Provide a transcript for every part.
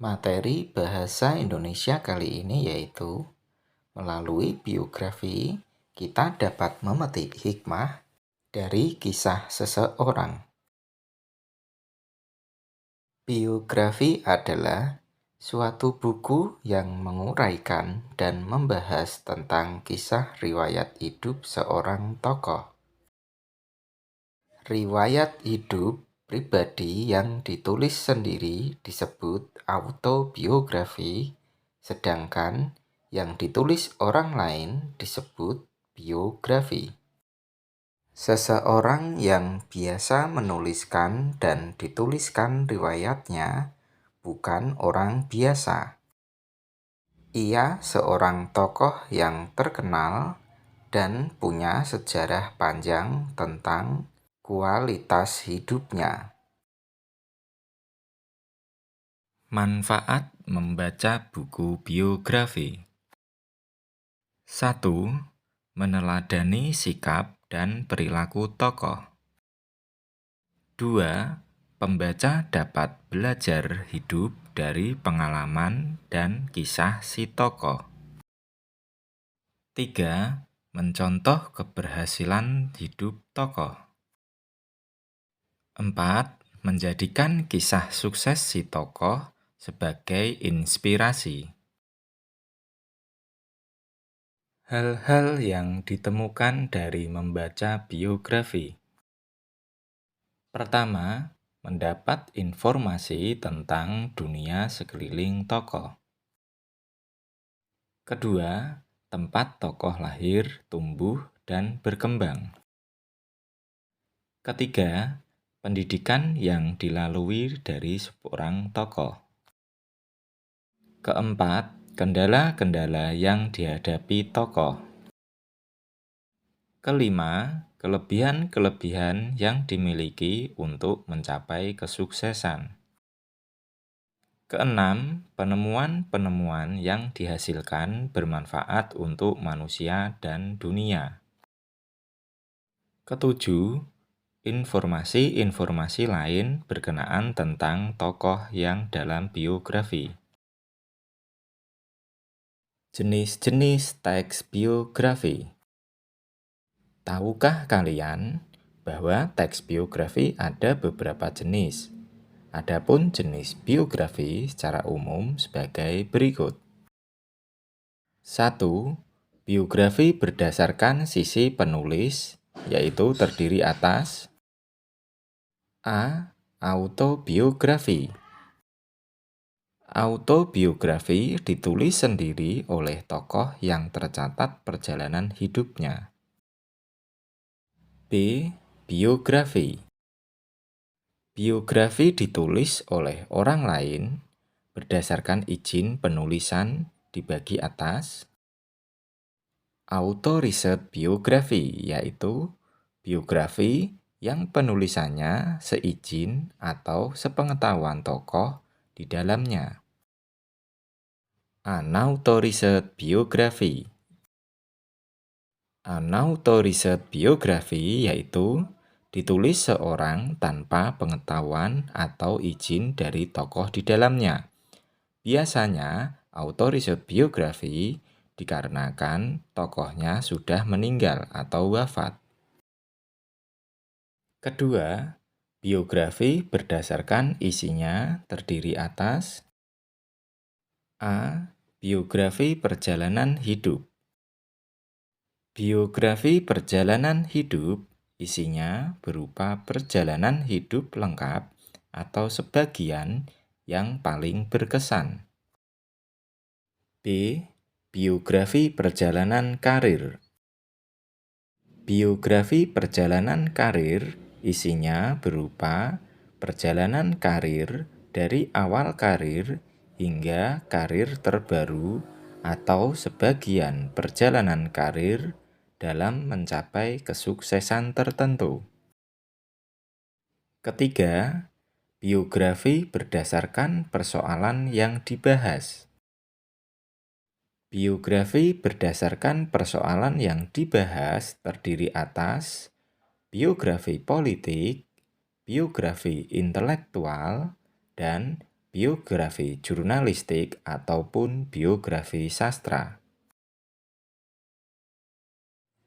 Materi bahasa Indonesia kali ini yaitu melalui biografi kita dapat memetik hikmah dari kisah seseorang. Biografi adalah suatu buku yang menguraikan dan membahas tentang kisah riwayat hidup seorang tokoh. Riwayat hidup pribadi yang ditulis sendiri disebut autobiografi, sedangkan yang ditulis orang lain disebut biografi. Seseorang yang biasa menuliskan dan dituliskan riwayatnya bukan orang biasa. Ia seorang tokoh yang terkenal dan punya sejarah panjang tentang kualitas hidupnya. Manfaat membaca buku biografi. 1. Meneladani sikap dan perilaku tokoh. 2. Pembaca dapat belajar hidup dari pengalaman dan kisah si tokoh. 3. Mencontoh keberhasilan hidup tokoh. 4. Menjadikan kisah sukses si tokoh sebagai inspirasi. Hal-hal yang ditemukan dari membaca biografi. Pertama, mendapat informasi tentang dunia sekeliling tokoh. Kedua, tempat tokoh lahir, tumbuh, dan berkembang. Ketiga, pendidikan yang dilalui dari seorang tokoh. Keempat, kendala-kendala yang dihadapi tokoh. Kelima, kelebihan-kelebihan yang dimiliki untuk mencapai kesuksesan. Keenam, penemuan-penemuan yang dihasilkan bermanfaat untuk manusia dan dunia. Ketujuh, informasi-informasi lain berkenaan tentang tokoh yang dalam biografi. Jenis-jenis teks biografi. Tahukah kalian bahwa teks biografi ada beberapa jenis? Adapun jenis biografi secara umum sebagai berikut. 1. Biografi berdasarkan sisi penulis, yaitu terdiri atas A. Autobiografi. Autobiografi ditulis sendiri oleh tokoh yang tercatat perjalanan hidupnya. B. Biografi. Biografi ditulis oleh orang lain berdasarkan izin penulisan di bagi atas. Auto-riset biografi, yaitu biografi yang penulisannya seizin atau sepengetahuan tokoh di dalamnya. Unauthor-riset biografi. Unauthor-riset biografi yaitu ditulis seorang tanpa pengetahuan atau izin dari tokoh di dalamnya. Biasanya, author-riset biografi dikarenakan tokohnya sudah meninggal atau wafat. Kedua, biografi berdasarkan isinya terdiri atas A. Biografi perjalanan hidup. Biografi perjalanan hidup isinya berupa perjalanan hidup lengkap atau sebagian yang paling berkesan. B. Biografi perjalanan karir. Biografi perjalanan karir isinya berupa perjalanan karir dari awal karir hingga karir terbaru atau sebagian perjalanan karir dalam mencapai kesuksesan tertentu. Ketiga, biografi berdasarkan persoalan yang dibahas. Biografi berdasarkan persoalan yang dibahas terdiri atas biografi politik, biografi intelektual, dan biografi jurnalistik ataupun biografi sastra.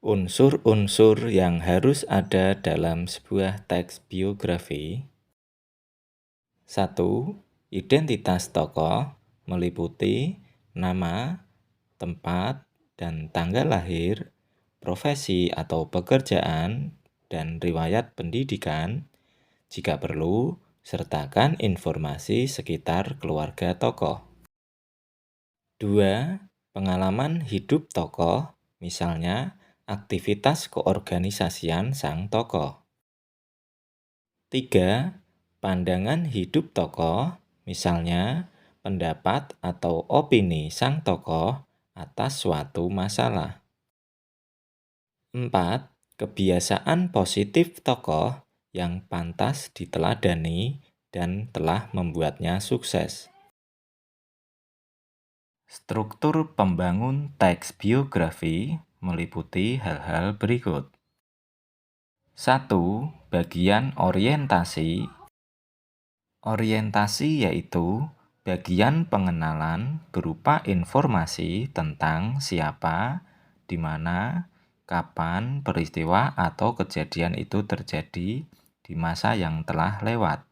Unsur-unsur yang harus ada dalam sebuah teks biografi. 1. Identitas tokoh meliputi nama, tempat, dan tanggal lahir, profesi atau pekerjaan, dan riwayat pendidikan. Jika perlu, sertakan informasi sekitar keluarga tokoh. 2. Pengalaman hidup tokoh, misalnya aktivitas keorganisasian sang tokoh. 3. Pandangan hidup tokoh, misalnya pendapat atau opini sang tokoh atas suatu masalah. 4. Kebiasaan positif tokoh yang pantas diteladani dan telah membuatnya sukses. Struktur pembangun teks biografi meliputi hal-hal berikut. 1. Bagian orientasi. Orientasi yaitu bagian pengenalan berupa informasi tentang siapa, di mana, kapan peristiwa atau kejadian itu terjadi di masa yang telah lewat.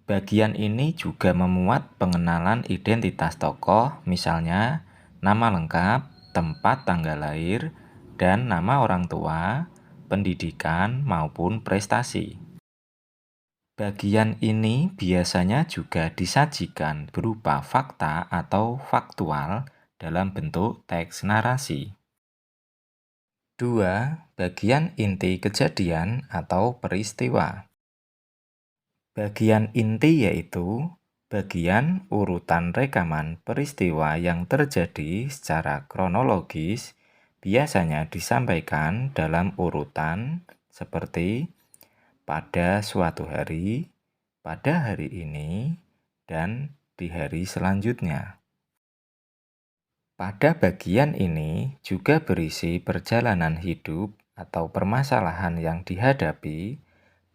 Bagian ini juga memuat pengenalan identitas tokoh, misalnya nama lengkap, tempat tanggal lahir, dan nama orang tua, pendidikan, maupun prestasi. Bagian ini biasanya juga disajikan berupa fakta atau faktual dalam bentuk teks narasi. 2. Bagian inti kejadian atau peristiwa. Bagian inti yaitu bagian urutan rekaman peristiwa yang terjadi secara kronologis, biasanya disampaikan dalam urutan seperti pada suatu hari, pada hari ini, dan di hari selanjutnya. Pada bagian ini juga berisi perjalanan hidup atau permasalahan yang dihadapi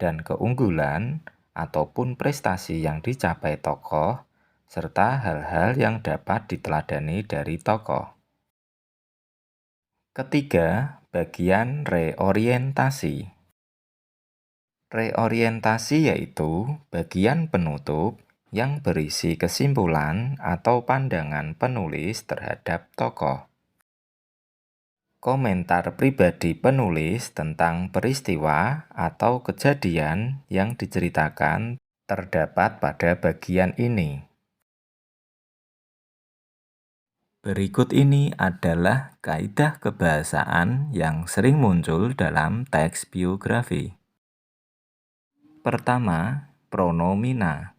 dan keunggulan ataupun prestasi yang dicapai tokoh, serta hal-hal yang dapat diteladani dari tokoh. Ketiga, bagian reorientasi. Reorientasi yaitu bagian penutup yang berisi kesimpulan atau pandangan penulis terhadap tokoh. Komentar pribadi penulis tentang peristiwa atau kejadian yang diceritakan terdapat pada bagian ini. Berikut ini adalah kaidah kebahasaan yang sering muncul dalam teks biografi. Pertama, pronomina.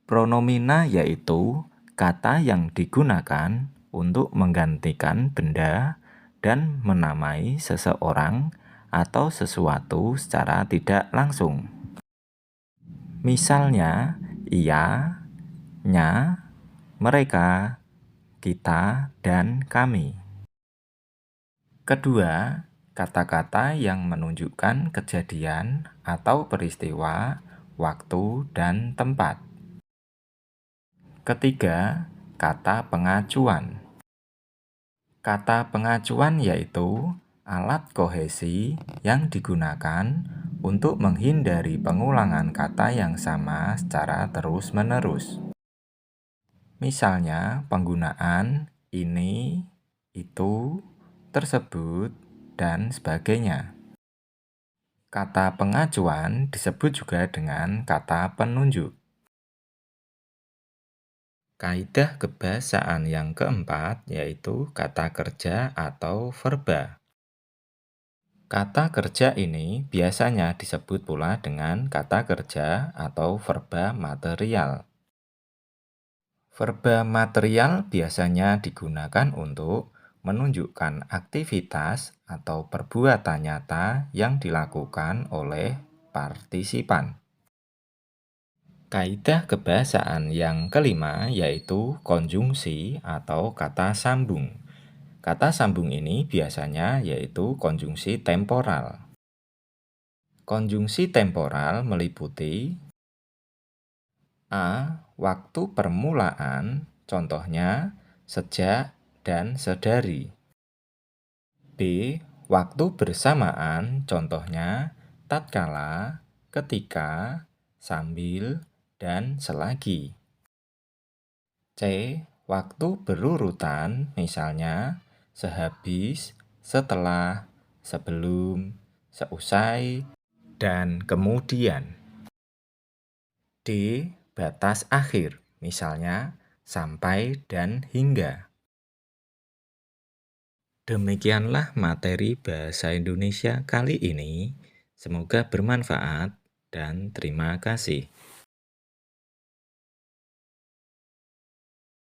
Pronomina yaitu kata yang digunakan untuk menggantikan benda dan menamai seseorang atau sesuatu secara tidak langsung. Misalnya, ia, nya, mereka, kita, dan kami. Kedua, kata-kata yang menunjukkan kejadian atau peristiwa, waktu, dan tempat. Ketiga, kata pengacuan. Kata pengacuan yaitu alat kohesi yang digunakan untuk menghindari pengulangan kata yang sama secara terus-menerus. Misalnya, penggunaan ini, itu, tersebut, dan sebagainya. Kata pengacuan disebut juga dengan kata penunjuk. Kaidah kebahasaan yang keempat yaitu kata kerja atau verba. Kata kerja ini biasanya disebut pula dengan kata kerja atau verba material. Verba material biasanya digunakan untuk menunjukkan aktivitas atau perbuatan nyata yang dilakukan oleh partisipan. Kaidah kebahasaan yang kelima yaitu konjungsi atau kata sambung. Kata sambung ini biasanya yaitu konjungsi temporal. Konjungsi temporal meliputi A. Waktu permulaan, contohnya sejak dan sedari. B. Waktu bersamaan, contohnya tatkala, ketika, sambil, dan selagi. C. Waktu berurutan, misalnya sehabis, setelah, sebelum, seusai, dan kemudian. D. Batas akhir, misalnya sampai dan hingga. Demikianlah materi bahasa Indonesia kali ini. Semoga bermanfaat dan terima kasih.